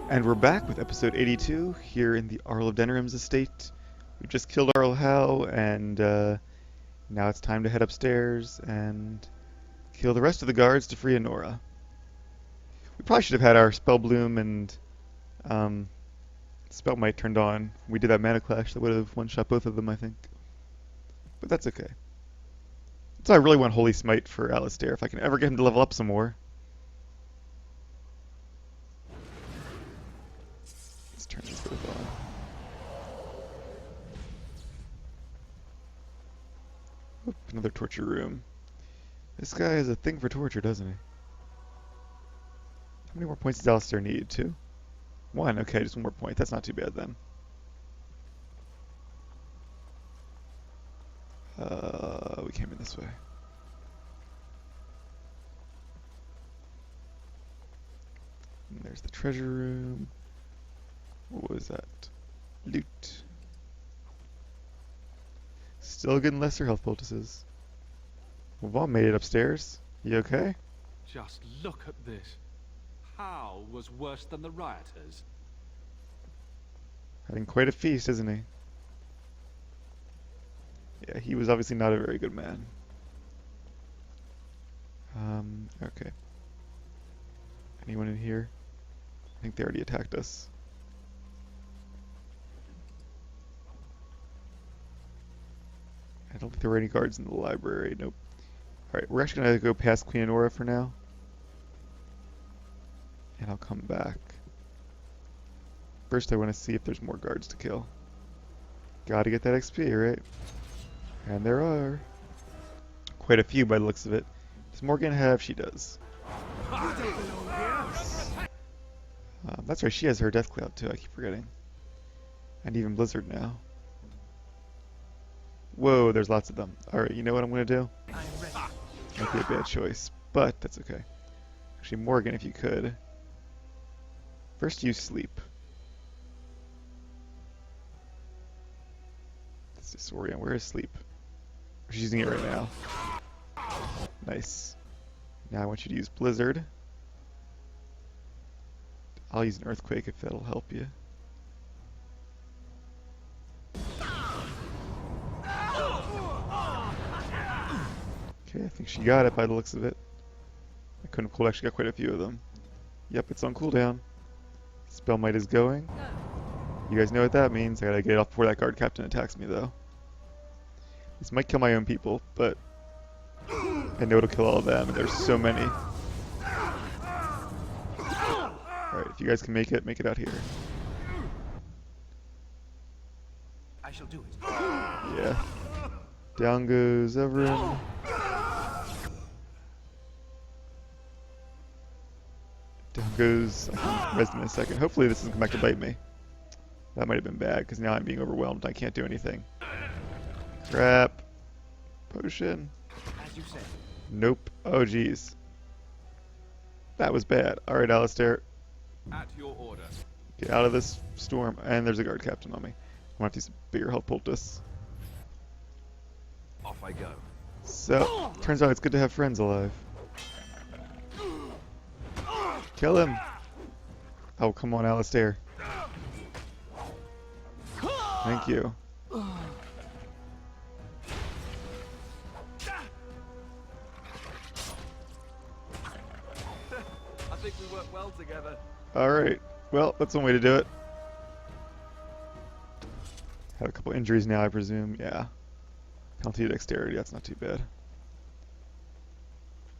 And we're back with episode 82 here in the Arl of Denerim's estate. We just killed Aravail, and now it's time to head upstairs and kill the rest of the guards to free Anora. We probably should have had our Spell Bloom and Spell Might turned on. We did that mana clash that would have one-shot both of them, I think. But that's okay. So I really want Holy Smite for Alistair, if I can ever get him to level up some more. Let's turn this both on. Oop, another torture room. This guy has a thing for torture, doesn't he? How many more points does Alistair need? 2? 1, okay, just 1 more point. That's not too bad then. We came in this way. And there's the treasure room. What was that? Loot. Still getting lesser health poultices. Well, Vaughn made it upstairs. You okay? Just look at this. Hal was worse than the rioters. Having quite a feast, isn't he? Yeah, he was obviously not a very good man. Okay. Anyone in here? I think they already attacked us. I don't think there were any guards in the library. Nope. Alright, we're actually going to go past Queen Anora for now. And I'll come back. First I want to see if there's more guards to kill. Gotta get that XP, right? And there are. Quite a few by the looks of it. Does Morgan have? She does. That's right, she has her Death Cloud too, I keep forgetting. And even Blizzard now. Whoa, there's lots of them. Alright, you know what I'm going to do? Might be a bad choice, but that's okay. Actually, Morgan, if you could. First use Sleep. Let's disorient. Where is Sleep? She's using it right now. Nice. Now I want you to use Blizzard. I'll use an Earthquake if that'll help you. Okay, I think she got it by the looks of it. I couldn't have actually got quite a few of them. Yep, it's on cooldown. Spell Might is going. You guys know what that means. I gotta get it off before that guard captain attacks me though. This might kill my own people, but I know it'll kill all of them, and there's so many. Alright, if you guys can make it out here. I shall do it. Yeah. Down goes Everin. Down goes... I can rest in a second. Hopefully this doesn't come back to bite me. That might have been bad, because now I'm being overwhelmed and I can't do anything. Crap. Potion. As you said. Nope. Oh, jeez. That was bad. Alright, Alistair. At your order. Get out of this storm. And there's a guard captain on me. I'm gonna have to use a bigger health poultice. Off I go. So, turns out it's good to have friends alive. Kill him! Oh, come on, Alistair. Thank you. I think we work well together. Alright. Well, that's one way to do it. Have a couple injuries now, I presume. Yeah. Penalty to dexterity, that's not too bad.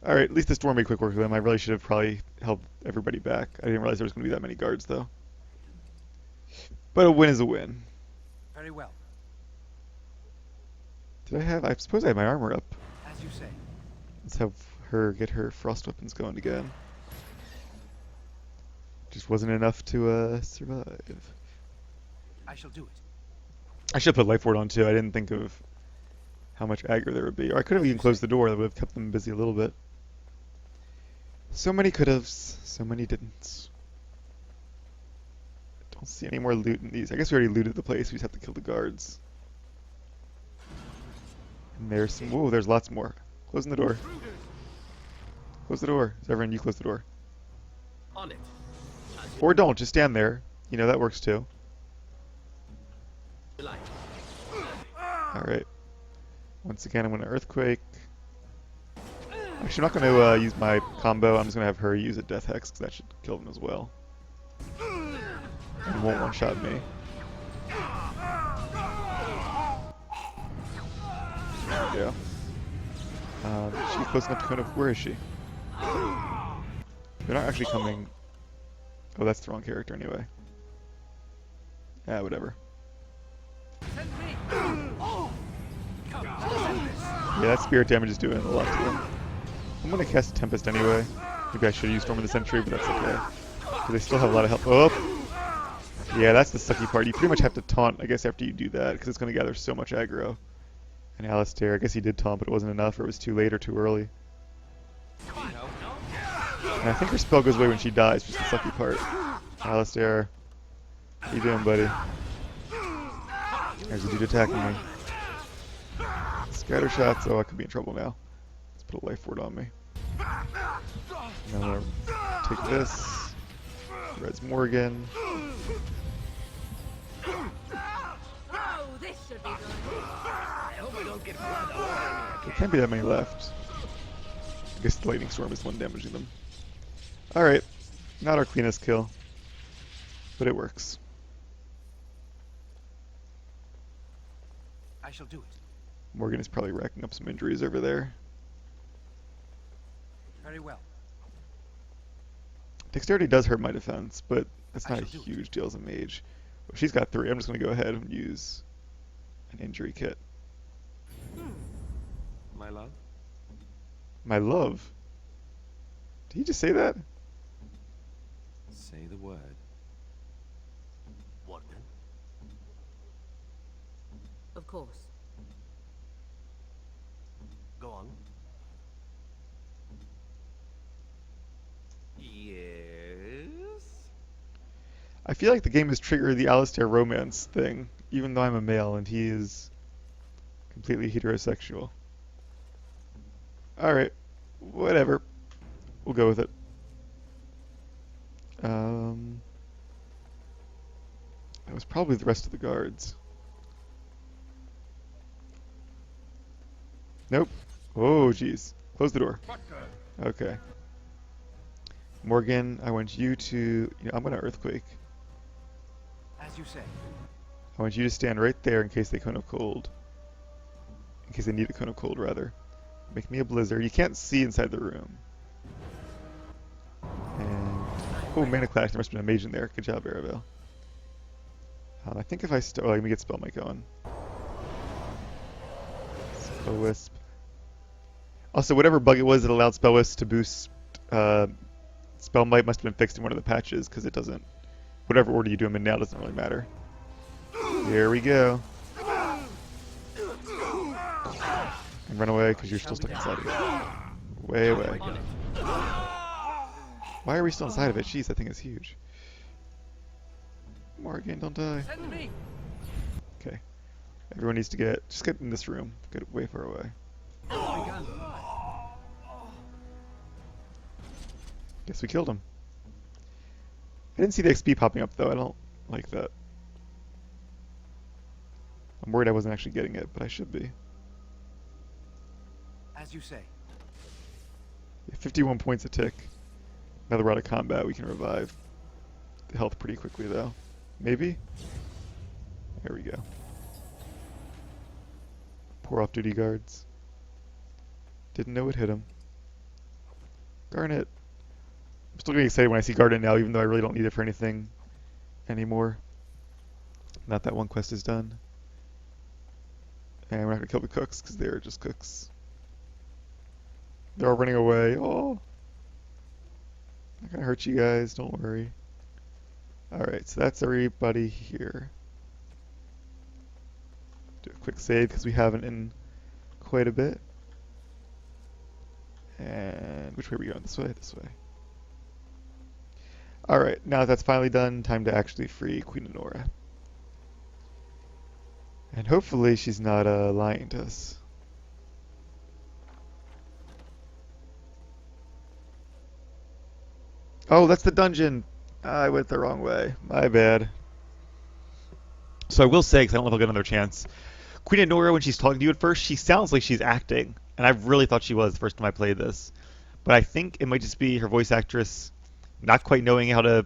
Alright, at least the storm made quick work of them. I really should have probably held everybody back. I didn't realize there was going to be that many guards, though. But a win is a win. Very well. Did I have... I suppose I have my armor up. As you say. Let's have her get her frost weapons going again. Just wasn't enough to survive. I shall do it. I should have put Life Ward on too. I didn't think of how much aggro there would be. Or I could have even closed the door. That would have kept them busy a little bit. So many could haves. So many didn't. Don't see any more loot in these. I guess we already looted the place. We just have to kill the guards. And there's some... Whoa, there's lots more. Closing the door. Close the door. Zevran, you close the door. On it. As Or don't, just stand there. You know, that works too. Alright. Once again, I'm going to Earthquake. Actually, I'm not going to use my combo. I'm just going to have her use a Death Hex, because that should kill them as well. And won't one-shot me. There we go. She's close enough to kind of... Where is she? They're not actually coming... Oh, that's the wrong character anyway. Ah, whatever. Yeah, that spirit damage is doing a lot to them. I'm gonna cast Tempest anyway. Maybe I should use Storm of the Century, but that's okay. Because they still have a lot of health. Oh! Yeah, that's the sucky part. You pretty much have to taunt, I guess, after you do that, because it's gonna gather so much aggro. And Alistair, I guess he did taunt, but it wasn't enough, or it was too late or too early. And I think her spell goes away when she dies, which is the sucky part. Alistair, how you doing, buddy? There's a dude attacking me. Scatter shots. Oh, I could be in trouble now. Let's put a life ward on me. And I'm gonna take this. Red's Morgan. This should be good. There can't be that many left. I guess the Lightning Storm is the one damaging them. Alright. Not our cleanest kill. But it works. I shall do it. Morgan is probably racking up some injuries over there. Very well. Dexterity does hurt my defense, but that's I not a shall do huge deal as a mage. Well, she's got 3. I'm just going to go ahead and use an injury kit. My love? My love? Did he just say that? Say the word. What then? Of course. Go on. Yes. I feel like the game has triggered the Alistair romance thing, even though I'm a male and he is completely heterosexual. Alright, whatever. We'll go with it. That was probably the rest of the guards. Nope. Oh, jeez. Close the door. Okay. Morgan, I want you to... You know, I'm going to Earthquake. As you say. I want you to stand right there in case they cone of cold. In case they need a cone of cold, rather. Make me a blizzard. You can't see inside the room. And... Oh, Mana Clash. There must have been a mage in there. Good job, Aravail. I think if I... Oh, let me get Spell Might going. Spell Wisp. Also, whatever bug it was that allowed Spell Wisp to boost Spell Might must have been fixed in one of the patches, because it doesn't... Whatever order you do them in now doesn't really matter. Here we go. And run away, because you're still stuck inside of it. Way away. Why are we still inside of it? Jeez, that thing is huge. Morgan, don't die. Send me. Okay. Everyone needs to get... Just get in this room. Get way far away. Guess we killed him. I didn't see the XP popping up, though. I don't like that. I'm worried I wasn't actually getting it, but I should be. As you say. Yeah, 51 points a tick. Another round of combat, we can revive the health pretty quickly, though. Maybe? There we go. Poor off-duty guards. Didn't know it hit him. Garnet. I'm still getting excited when I see Garnet now, even though I really don't need it for anything anymore. Not that one quest is done. And we're not going to kill the cooks, because they're just cooks. They're all running away. Oh! Not going to hurt you guys, don't worry. Alright, so that's everybody here. Do a quick save, because we haven't in quite a bit. And which way are we going? This way? This way. Alright, now that that's finally done, time to actually free Queen Anora. And hopefully she's not lying to us. Oh, that's the dungeon! I went the wrong way. My bad. So I will say, because I don't know if I'll get another chance, Queen Anora, when she's talking to you at first, she sounds like she's acting. And I really thought she was the first time I played this. But I think it might just be her voice actress not quite knowing how to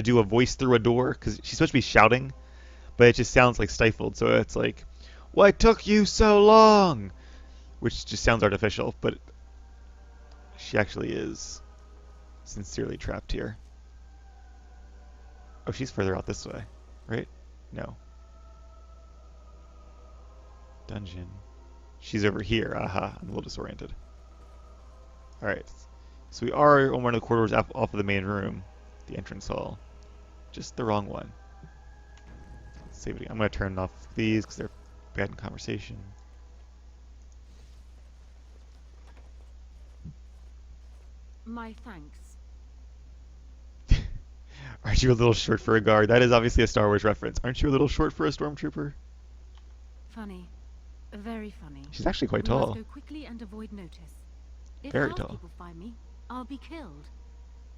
do a voice through a door, because she's supposed to be shouting, but it just sounds like stifled. So it's like, "What took you so long?" Which just sounds artificial, but she actually is sincerely trapped here. Oh, she's further out this way, right? No. Dungeon. She's over here. Aha, I'm a little disoriented. Alright. So we are on one of the corridors off of the main room, the entrance hall. Just the wrong one. Let's save it again. I'm going to turn off these because they're bad in conversation. My thanks. Aren't you a little short for a guard? That is obviously a Star Wars reference. Aren't you a little short for a stormtrooper? Funny. Very funny. She's actually quite We must tall. go quickly and avoid notice. If Very house tall. people find me, I'll be killed.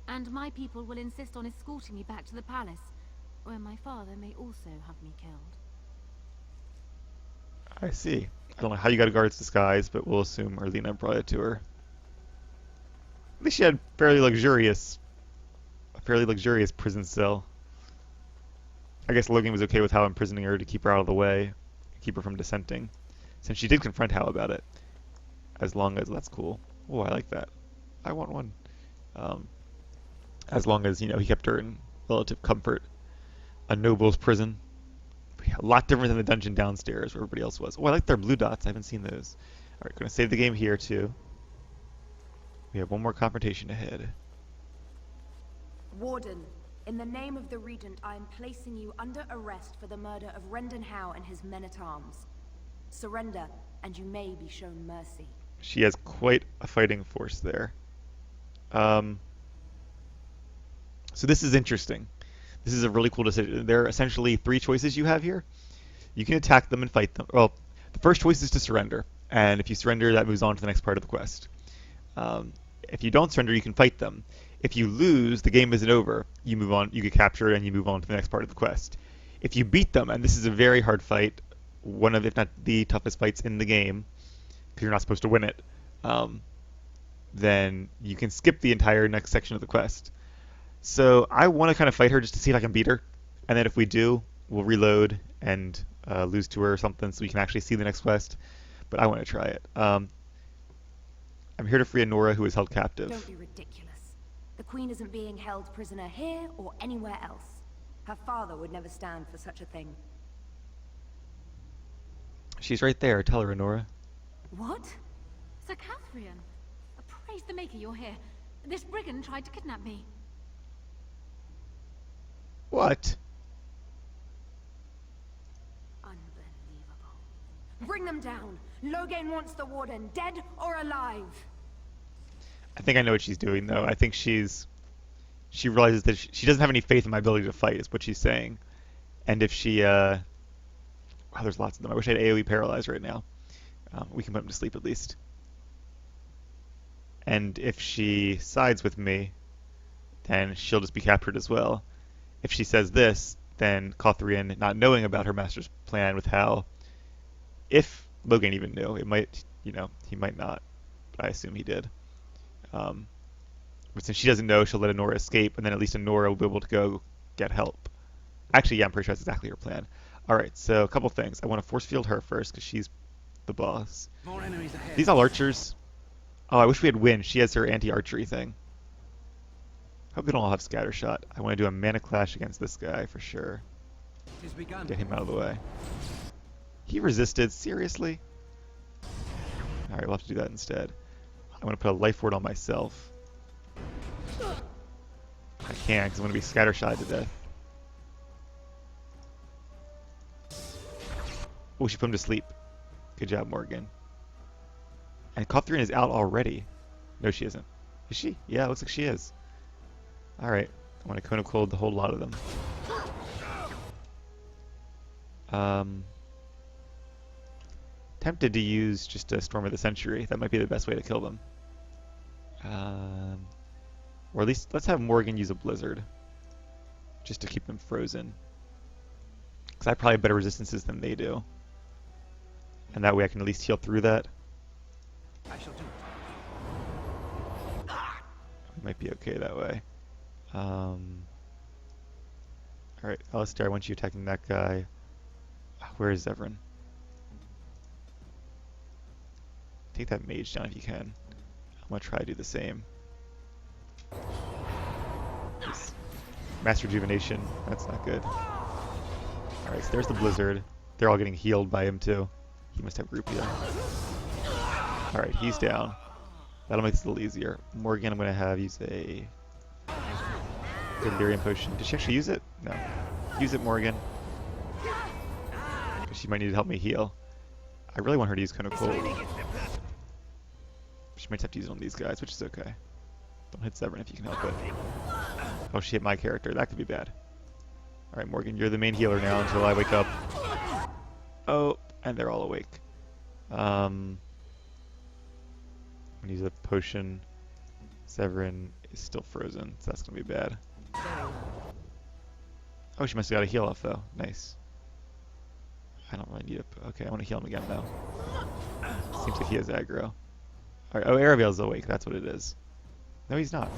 And my people will insist on escorting me back to the palace, where my father may also have me killed. I see. I don't know how you got a guard's disguise, but we'll assume Erlina brought it to her. At least she had a fairly luxurious prison cell. I guess Logan was okay with Hal imprisoning her to keep her out of the way, keep her from dissenting, since she did confront Hal about it. As long as that's cool. Oh, I like that. I want one. As long as, he kept her in relative comfort. A noble's prison. A lot different than the dungeon downstairs where everybody else was. Oh, I like their blue dots. I haven't seen those. Alright, gonna save the game here too. We have one more confrontation ahead. Warden, in the name of the Regent, I am placing you under arrest for the murder of Rendon Howe and his men-at-arms. Surrender, and you may be shown mercy. She has quite a fighting force there. So this is interesting. This is a really cool decision. There are essentially three choices you have here. You can attack them and fight them. Well, the first choice is to surrender. And if you surrender, that moves on to the next part of the quest. If you don't surrender, you can fight them. If you lose, the game isn't over. You move on, you get captured, and you move on to the next part of the quest. If you beat them, and this is a very hard fight, one of, if not the toughest fights in the game, because you're not supposed to win it, then you can skip the entire next section of the quest. So I want to kind of fight her just to see if I can beat her, and then if we do, we'll reload and lose to her or something so we can actually see the next quest. But I want to try it. I'm here to free Anora, who is held captive. Don't be ridiculous. The Queen isn't being held prisoner here or anywhere else. Her father would never stand for such a thing. She's right there. Tell her, Anora. What? Sir Catherine? Praise the Maker you're here. This brigand tried to kidnap me. What? Unbelievable. Bring them down. Logain wants the Warden, dead or alive. I think I know what she's doing, though. I think she realizes that she doesn't have any faith in my ability to fight, is what she's saying. And if she, wow, there's lots of them. I wish I had AoE paralyzed right now. We can put him to sleep at least. And if she sides with me, then she'll just be captured as well. If she says this, then Cothrian, not knowing about her master's plan with Hal, if Logan even knew, it might, he might not, but I assume he did. But since she doesn't know, she'll let Anora escape, and then at least Anora will be able to go get help. Actually, yeah, I'm pretty sure that's exactly her plan. Alright, so a couple things. I want to force field her first, because she's the boss. More enemies ahead. These all archers. Oh, I wish we had Win. She has her anti-archery thing. Hope they don't all have scattershot. I want to do a mana clash against this guy for sure. Tis begun. Get him out of the way. He resisted. Seriously? Alright, we'll have to do that instead. I want to put a life ward on myself. I can't, because I'm going to be scattershot to death. Oh, she put him to sleep. Good job, Morgan. And Cothrian is out already. No, she isn't. Is she? Yeah, it looks like she is. Alright. I want to Cone of Cold the whole lot of them. Tempted to use just a Storm of the Century. That might be the best way to kill them. Or at least, let's have Morgan use a Blizzard. just to keep them frozen. Because I probably have better resistances than they do. And that way I can at least heal through that. I shall do it. We might be okay that way. Alright, Alistair, I want you attacking that guy. Where is Zevran? Take that mage down if you can. I'm gonna try to do the same. This Master Rejuvenation, that's not good. Alright, so there's the Blizzard. They're all getting healed by him too. He must have group heal. Alright, he's down. That'll make this a little easier. Morgan, I'm gonna have use a Delirium Potion. Did she actually use it? No. Use it, Morgan. She might need to help me heal. I really want her to use Cone of Cold. She might have to use it on these guys, which is okay. Don't hit Zevran if you can help it. Oh, she hit my character. That could be bad. Alright, Morgan, you're the main healer now until I wake up. Oh, and they're all awake. I'm gonna use a potion. Zevran is still frozen, so that's gonna be bad. Oh, she must have got a heal off though. Nice. I don't really need it. Okay, I want to heal him again though. Seems like he has aggro. Alright, oh, Aravail's awake. That's what it is. No, he's not.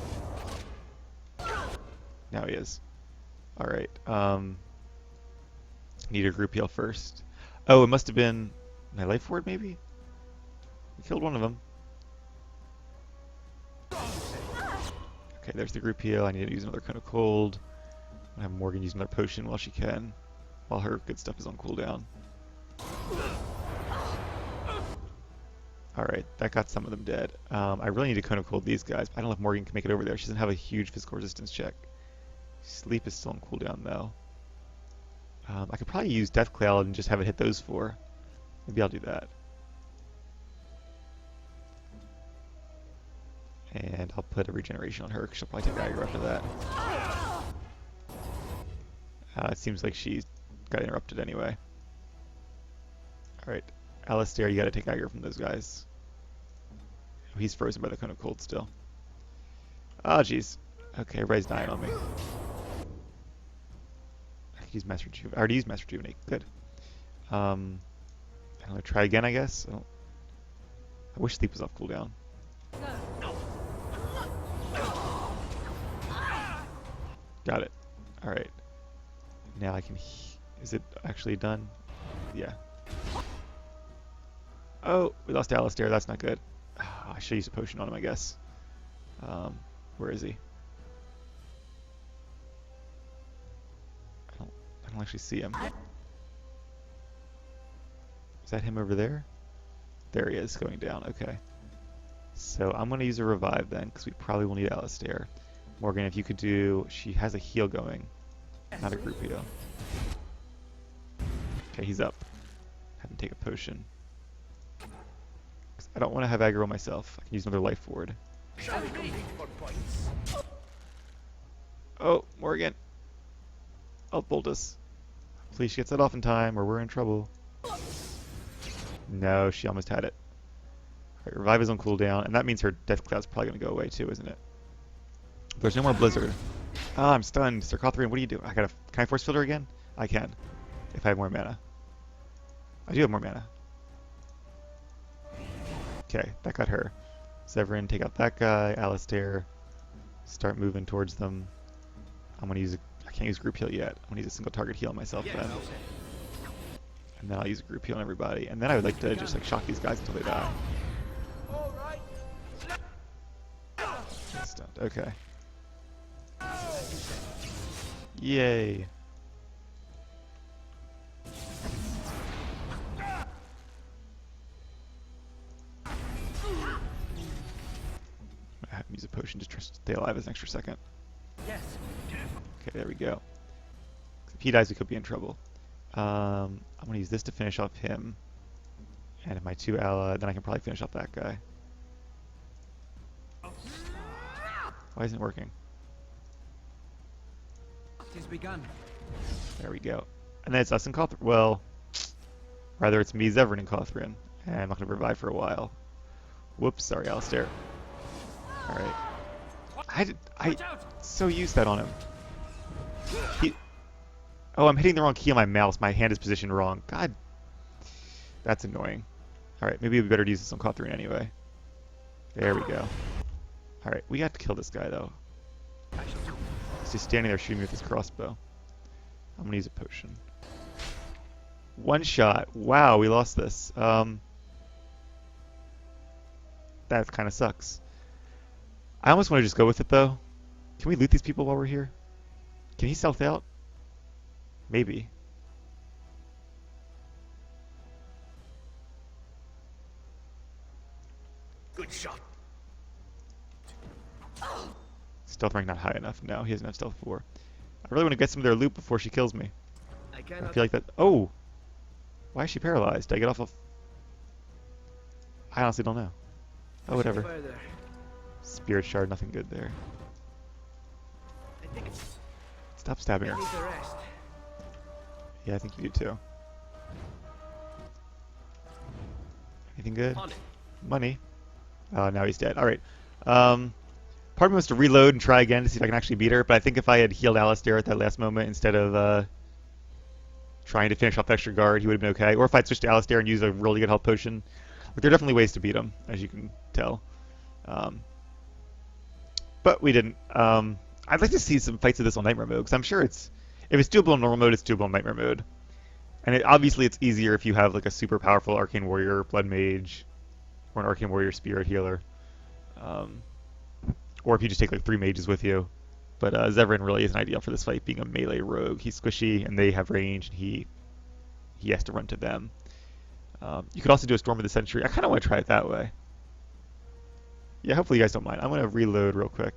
Now he is. Alright, need a group heal first. Oh, it must have been my life ward maybe? We killed one of them. Okay, there's the group heal. I need to use another Cone of Cold. I'm gonna have Morgan use another potion while she can. While her good stuff is on cooldown. Alright, that got some of them dead. I really need to Cone of Cold these guys. I don't know if Morgan can make it over there. She doesn't have a huge physical resistance check. Sleep is still on cooldown though. I could probably use Death Cloud and just have it hit those four. Maybe I'll do that. And I'll put a regeneration on her because she'll probably take aggro after that. It seems like she got interrupted anyway. Alright, Alistair, you gotta take aggro from those guys. Oh, he's frozen by the Cone of Cold still. Oh, jeez. Okay, everybody's dying on me. I could use Master Rejuvenate. I already used Master Rejuvenate. Good. I'm gonna try again, I guess. I wish Sleep was off cooldown. Got it. Alright. Now I can... Is it actually done? Yeah. Oh, we lost Alistair. That's not good. I should use a potion on him, I guess. Where is he? I don't actually see him. Is that him over there? There he is, going down. Okay. So I'm going to use a revive then, because we probably will need Alistair. Morgan, if you could do... She has a heal going. Not a group heal. Okay, he's up. Have him take a potion. I don't want to have aggro myself. I can use another life ward. Oh, Morgan. I'll bolt us. Please she gets that off in time or we're in trouble. No, she almost had it. Alright, revive is on cooldown, and that means her death cloud's probably going to go away too, isn't it? There's no more blizzard. Ah, I'm stunned. Sir Cothran, what are you doing? Can I force field her again? I can. If I have more mana. I do have more mana. Okay, that got her. Zevran, take out that guy. Alistair, start moving towards them. I'm going to use I can't use group heal yet. I'm going to use a single target heal on myself then. And then I'll use a group heal on everybody. And then I would like to just like shock these guys until they die. Stunned. Okay. Yay. I have to use a potion just to stay alive as an extra second. Yes. Okay, there we go. If he dies, we could be in trouble. I'm going to use this to finish off him. And if my two ally, then I can probably finish off that guy. Why isn't it working? It is begun. There we go. And then it's us and Cothran. Well, rather it's me, Zevran, and Cothran. And I'm not going to revive for a while. Whoops, sorry, Alistair. Alright. I so used that on him. Oh, I'm hitting the wrong key on my mouse. My hand is positioned wrong. God, that's annoying. Alright, maybe we better use this on Catherine anyway. There we go. Alright, we got to kill this guy, though. He's just standing there shooting me with his crossbow. I'm gonna use a potion. One shot. Wow, we lost this. That kind of sucks. I almost want to just go with it, though. Can we loot these people while we're here? Can he stealth out? Maybe. Good shot. Stealth rank not high enough. No, he doesn't have stealth 4. I really want to get some of their loot before she kills me. I feel like that. Oh! Why is she paralyzed? Did I get off of... I honestly don't know. Oh, whatever. Spirit shard, nothing good there. Stop stabbing her. Yeah, I think you do too. Anything good? Money. Oh, now he's dead. Alright. Part of me wants to reload and try again to see if I can actually beat her, but I think if I had healed Alistair at that last moment instead of trying to finish off the extra guard, he would have been okay. Or if I'd switched to Alistair and used a really good health potion. But there are definitely ways to beat him, as you can tell. But we didn't. I'd like to see some fights of this on Nightmare mode, because I'm sure it's... If it's doable in normal mode, it's doable in Nightmare mode. And obviously it's easier if you have like a super powerful Arcane Warrior, Blood Mage, or an Arcane Warrior Spirit Healer. Or if you just take like 3 mages with you. But Zevran really isn't ideal for this fight, being a melee rogue. He's squishy, and they have range, and he has to run to them. You could also do a Storm of the Century. I kind of want to try it that way. Yeah, hopefully you guys don't mind. I'm going to reload real quick.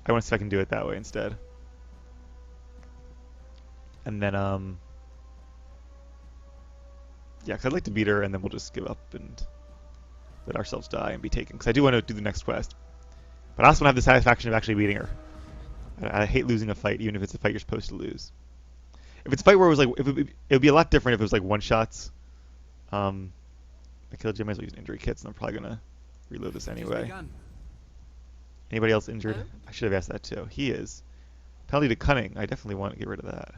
I want to see if I can do it that way instead. And then, yeah, because I'd like to beat her, and then we'll just give up and let ourselves die and be taken. Because I do want to do the next quest. But I also want to have the satisfaction of actually beating her. I hate losing a fight, even if it's a fight you're supposed to lose. If it's a fight where it was like, it would be a lot different if it was like one-shots. I killed you, I might as well use injury kits, and I'm probably going to reload this anyway. Anybody else injured? I should have asked that too. He is. Penalty to cunning. I definitely want to get rid of that.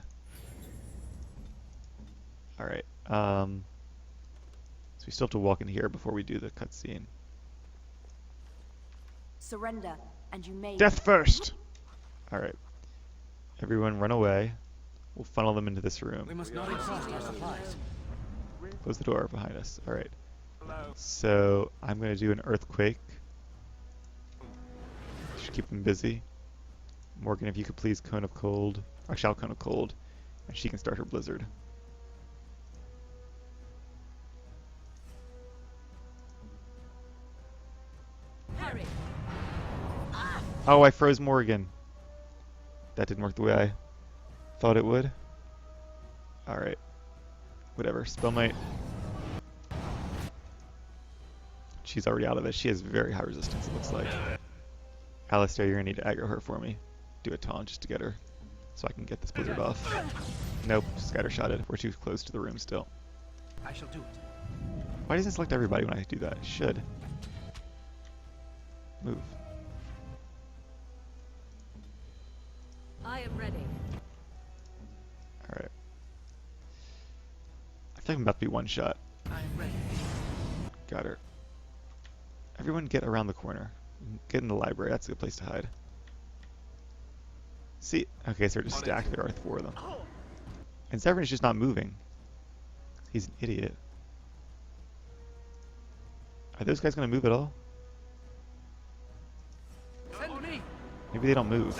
Alright. So we still have to walk in here before we do the cutscene. Surrender, and you may... Death first! Alright. Everyone run away. We'll funnel them into this room. We must not exhaust our supplies. Close the door behind us. Alright. So I'm going to do an earthquake. Should keep them busy. Morgan, if you could please Cone of Cold. Or Shout Cone of Cold. And she can start her blizzard. Hurry. Oh, I froze Morgan. That didn't work the way I thought it would. Alright. Whatever. Spellmite. She's already out of it. She has very high resistance, it looks like. Alistair, you're going to need to aggro her for me. Do a taunt just to get her. So I can get this blizzard off. Nope. Scattershotted. We're too close to the room still. I shall do it. Why doesn't it select everybody when I do that? It should. Move. I am ready. Alright. I think I'm about to be one shot. I am ready. Got her. Everyone get around the corner. Get in the library. That's a good place to hide. See? Okay, so they're just stacked. There are 4 of them. And Zevran is just not moving. He's an idiot. Are those guys going to move at all? Send me. Maybe they don't move.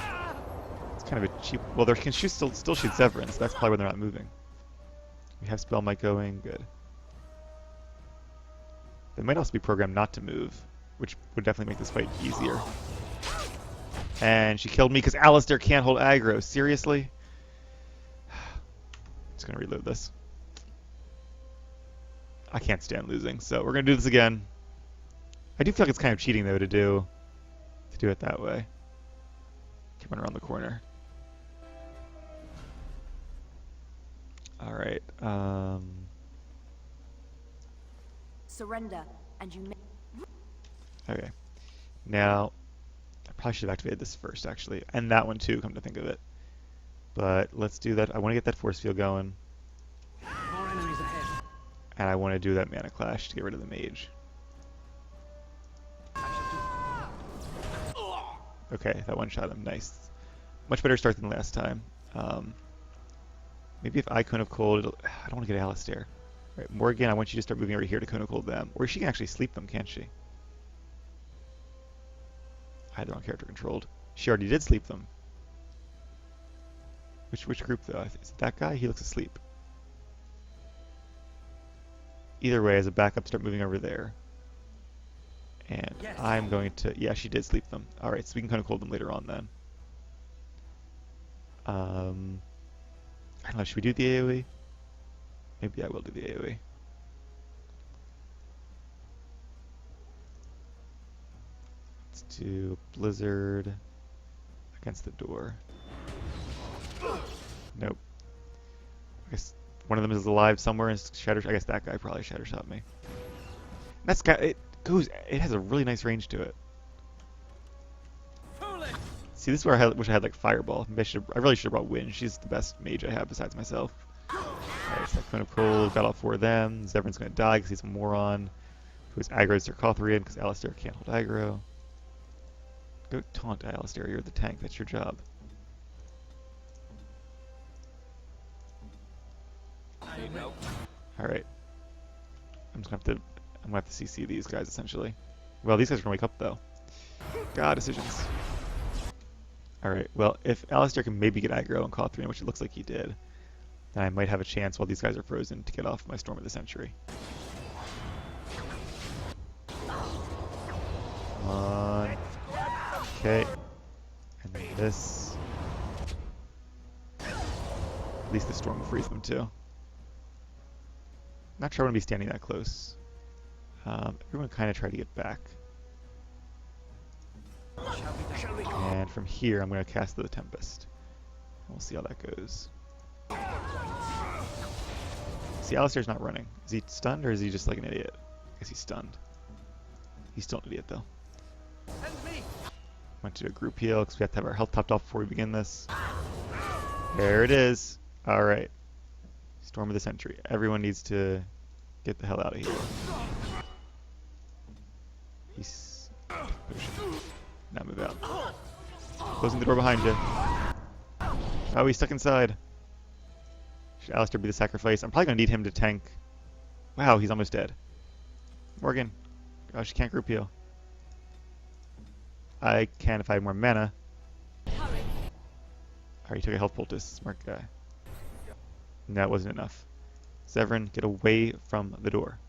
It's kind of a cheap... Well, they can shoot, still shoot Zevran, so that's probably why they're not moving. We have Spellmite going. Good. They might also be programmed not to move, which would definitely make this fight easier. And she killed me because Alistair can't hold aggro. Seriously? Just going to reload this. I can't stand losing, so we're going to do this again. I do feel like it's kind of cheating, though, to do it that way. Keep on around the corner. Alright, Surrender, and you may... okay. Now, I probably should have activated this first, actually. And that one, too, come to think of it. But let's do that. I want to get that force field going. More enemies ahead. And I want to do that mana clash to get rid of the mage. I shall do it. Okay, that one shot him. Nice. Much better start than last time. Maybe if I Cone of Cold, I don't want to get Alistair. Right, Morgan, I want you to start moving over here to Cone of Cold them. Or she can actually sleep them, can't she? I had the wrong character controlled. She already did sleep them. Which group though? Is it that guy? He looks asleep. Either way, as a backup, start moving over there. And Yes. I'm going to... Yeah, she did sleep them. Alright, so we can Cone of Cold them later on then. I don't know, should we do the AoE? Maybe I will do the AoE. Let's do Blizzard against the door. Nope. I guess one of them is alive somewhere and shatter. I guess that guy probably shatter shot me. That's got it goes. It has a really nice range to it. See, this is where I wish I had like Fireball. Maybe I really should have brought Wind. She's the best mage I have besides myself. Alright, so Cone of Cold, got all 4 of them. Zevran's gonna die because he's a moron. Who's aggroed Sarkothrian because Alistair can't hold aggro. Go taunt Alistair, you're the tank, that's your job. Alright. I'm gonna have to CC these guys essentially. Well, these guys are gonna wake up though. God, decisions. Alright, well, if Alistair can maybe get aggro on Kothrian, which it looks like he did, then I might have a chance while these guys are frozen to get off my Storm of the Century. Come on. Okay. And then this. At least the Storm will freeze them too. Not sure I want to be standing that close. Everyone kind of try to get back. And from here, I'm going to cast the Tempest. We'll see how that goes. See, Alistair's not running. Is he stunned or is he just like an idiot? I guess he's stunned. He's still an idiot though. Went to do a group heal because we have to have our health topped off before we begin this. There it is. Alright. Storm of the Century. Everyone needs to get the hell out of here. He's... Now move out. Closing the door behind you. Oh, he's stuck inside. Should Alistair be the sacrifice? I'm probably going to need him to tank. Wow, he's almost dead. Morgan. Gosh, you can't group heal. I can if I have more mana. Alright, he took a health poultice. Smart guy. No, it wasn't enough. Zevran, get away from the door.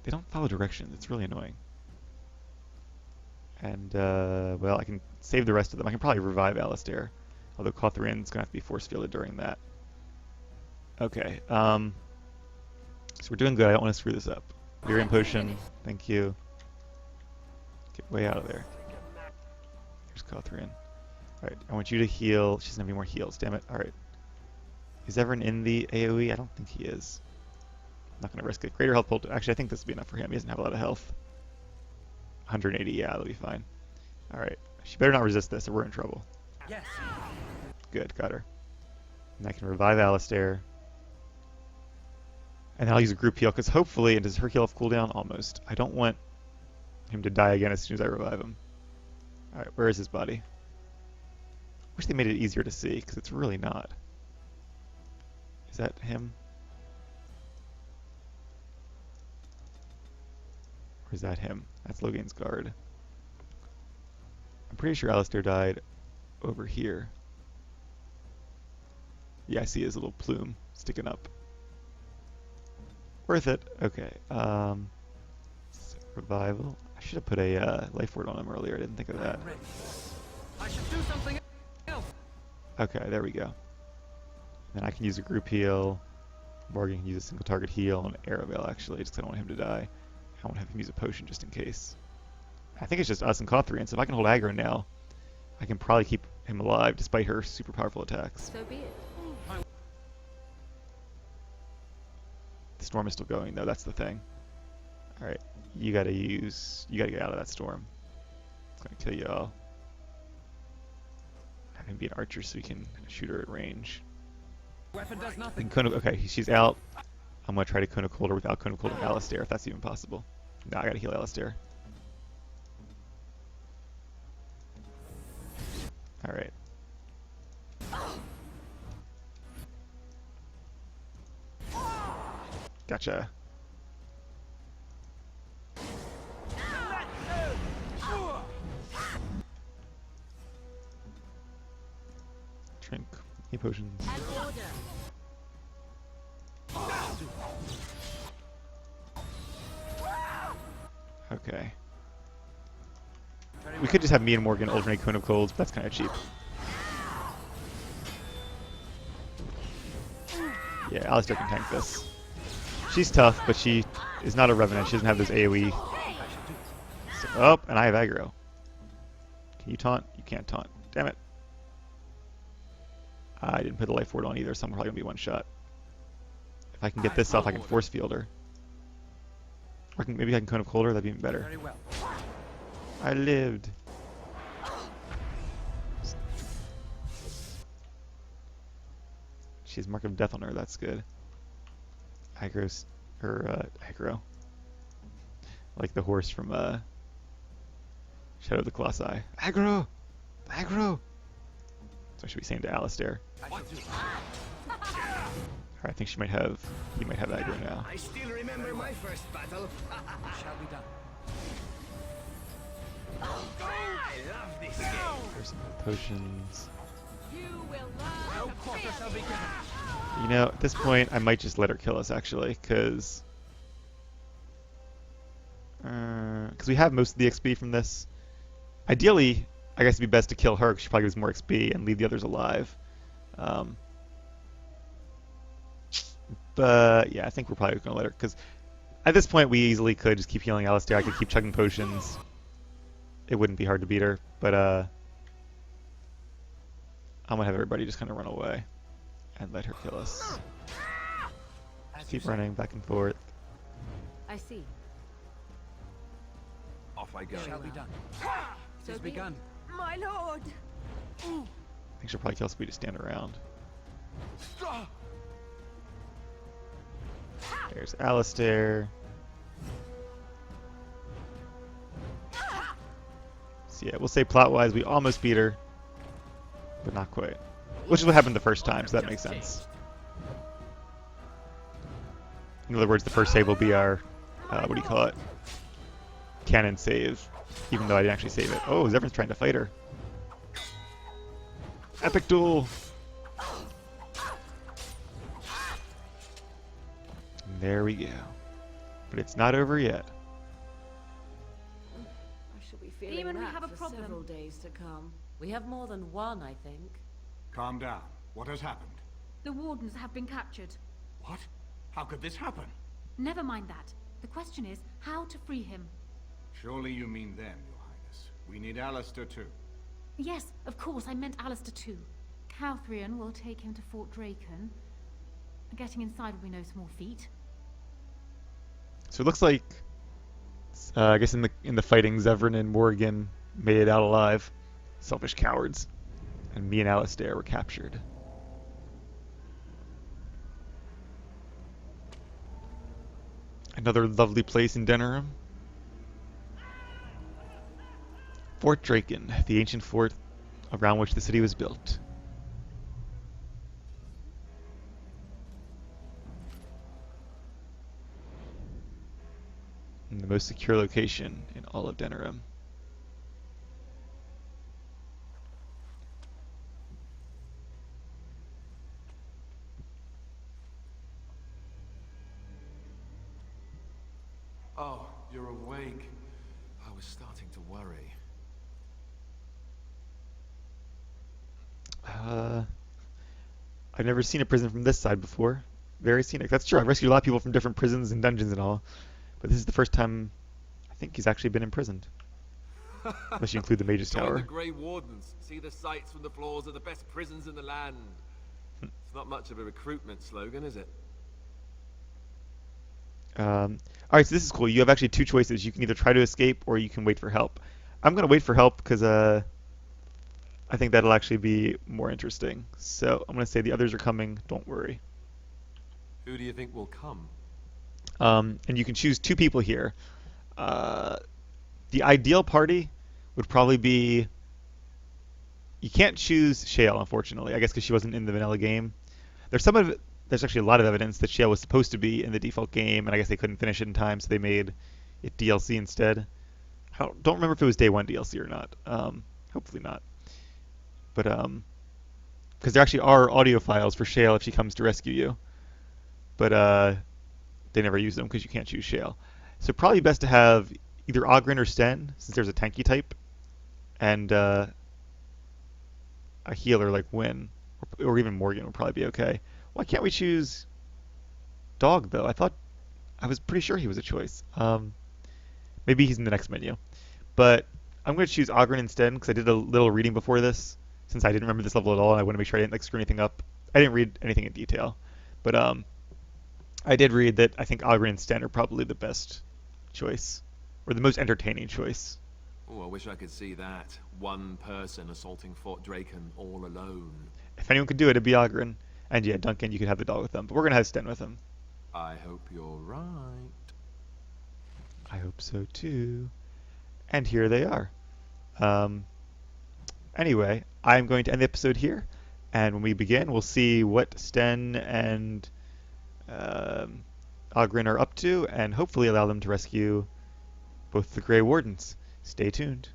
They don't follow directions. It's really annoying. And, well, I can save the rest of them. I can probably revive Alistair. Although Kothrian's going to have to be force fielded during that. Okay, so we're doing good. I don't want to screw this up. Lyrium Potion, thank you. Get way out of there. Here's Kothrian. Alright, I want you to heal. She doesn't have any more heals, damn it. Alright. Is Zevran in the AoE? I don't think he is. I'm not going to risk it. Greater health poultice. Actually, I think this will be enough for him. He doesn't have a lot of health. 180, yeah, that'll be fine. Alright. She better not resist this or we're in trouble. Yes. Good, got her. And I can revive Alistair. And then I'll use a group heal, because hopefully, and does her heal have cooldown? Almost. I don't want him to die again as soon as I revive him. Alright, where is his body? Wish they made it easier to see, because it's really not. Is that him? Or is that him? That's Logan's guard. I'm pretty sure Alistair died over here. Yeah, I see his little plume sticking up. Worth it. Okay. Revival. I should have put a life ward on him earlier. I didn't think of that. I should do something else. Okay, there we go. Then I can use a group heal. Morgan can use a single target heal on Aravail actually, just because I don't want him to die. I want to have him use a potion just in case. I think it's just us and Kothrian, so if I can hold aggro now, I can probably keep him alive despite her super powerful attacks. So be it. The storm is still going though, that's the thing. Alright, you gotta get out of that storm. It's gonna kill you all. And be an archer so we can shoot her at range. Weapon does And nothing. okay, she's out. I'm gonna try to Cone of Cold her without Cone of Cold and Alistair, if that's even possible. No, I gotta heal Alistair. Alright. Gotcha. Drink any potions. Okay. We could just have me and Morgan alternate Cone of Colds, but that's kind of cheap. Yeah, Alistair can tank this. She's tough, but she is not a Revenant. She doesn't have those AoE. So, oh, and I have aggro. Can you taunt? You can't taunt. Damn it. I didn't put the life ward on either, so I'm probably going to be one shot. If I can get this off, I can force field her. Or maybe I can Cone of Cold her, that'd be even better. Very well. I lived. She has Mark of Death on her, that's good. Aggro's, aggro. Like the horse from, Shadow of the Colossi. Aggro! Aggro! So I should be saying to Alistair. Alright, I think he might have aggro now. I still remember my first battle. Shall be done. I love this game. There's some potions. You will No learn. quarter shall be given. You know, at this point, I might just let her kill us, actually, because we have most of the XP from this. Ideally, I guess it'd be best to kill her, because she probably gives more XP, and leave the others alive. But, yeah, I think we're probably going to let her, because at this point, we easily could just keep healing Alistair. I could keep chugging potions. It wouldn't be hard to beat her, but I'm going to have everybody just kind of run away and let her kill us. Just keep running back and forth. I see. Off I go. Shall be done. It has begun. My lord! I think she'll probably kill us if we just stand around. There's Alistair. So yeah, we'll say plot-wise we almost beat her, but not quite. Which is what happened the first time, so that makes sense. In other words, the first save will be our, what do you call it? Canon save, even though I didn't actually save it. Oh, Zevran's trying to fight her. Epic duel! And there we go. But it's not over yet. I shall be feeling Even we that have a for problem. several days to come. We have more than one, I think. Calm down. What has happened? The wardens have been captured. What? How could this happen? Never mind that. The question is how to free him. Surely you mean them, Your Highness. We need Alistair too. Yes, of course, I meant Alistair too. Calthrion will take him to Fort Draken. Getting inside will be no small feat. So it looks like, I guess in the fighting, Zevran and Morgan made it out alive. Selfish cowards. And me and Alistair were captured. Another lovely place in Denerim. Fort Draken, the ancient fort around which the city was built. And the most secure location in all of Denerim. Oh, you're awake. I was starting to worry. I've never seen a prison from this side before. Very scenic. That's true. I've rescued a lot of people from different prisons and dungeons and all. But this is the first time I think he's actually been imprisoned. Unless you include the Mage's Join Tower. the Grey Wardens. See the sights from the floors of the best prisons in the land. It's not much of a recruitment slogan, is it? Alright, so this is cool. You have actually two choices. You can either try to escape or you can wait for help. I'm going to wait for help because I think that'll actually be more interesting. So I'm going to say the others are coming. Don't worry. Who do you think will come? And you can choose 2 people here. Uh, the ideal party would probably be... You can't choose Shale, unfortunately. I guess because she wasn't in the vanilla game. There's actually a lot of evidence that Shale was supposed to be in the default game, and I guess they couldn't finish it in time, so they made it DLC instead. I don't remember if it was day 1 DLC or not. Hopefully not. But because there actually are audio files for Shale if she comes to rescue you. But they never use them because you can't choose Shale. So probably best to have either Ogren or Sten, since there's a tanky type, and a healer like Wynn, or even Morgan would probably be okay. Why can't we choose Dog, though? I was pretty sure he was a choice. Maybe he's in the next menu. But I'm going to choose Ogren instead, because I did a little reading before this, since I didn't remember this level at all, and I want to make sure I didn't screw anything up. I didn't read anything in detail. But I did read that I think Ogren and Sten are probably the best choice, or the most entertaining choice. Oh, I wish I could see that. One person assaulting Fort Draken all alone. If anyone could do it, it'd be Ogren. And yeah, Duncan, you could have the dog with them, but we're going to have Sten with him. I hope you're right. I hope so too. And here they are. Anyway, I'm going to end the episode here, and when we begin, we'll see what Sten and Ogren are up to, and hopefully allow them to rescue both the Grey Wardens. Stay tuned.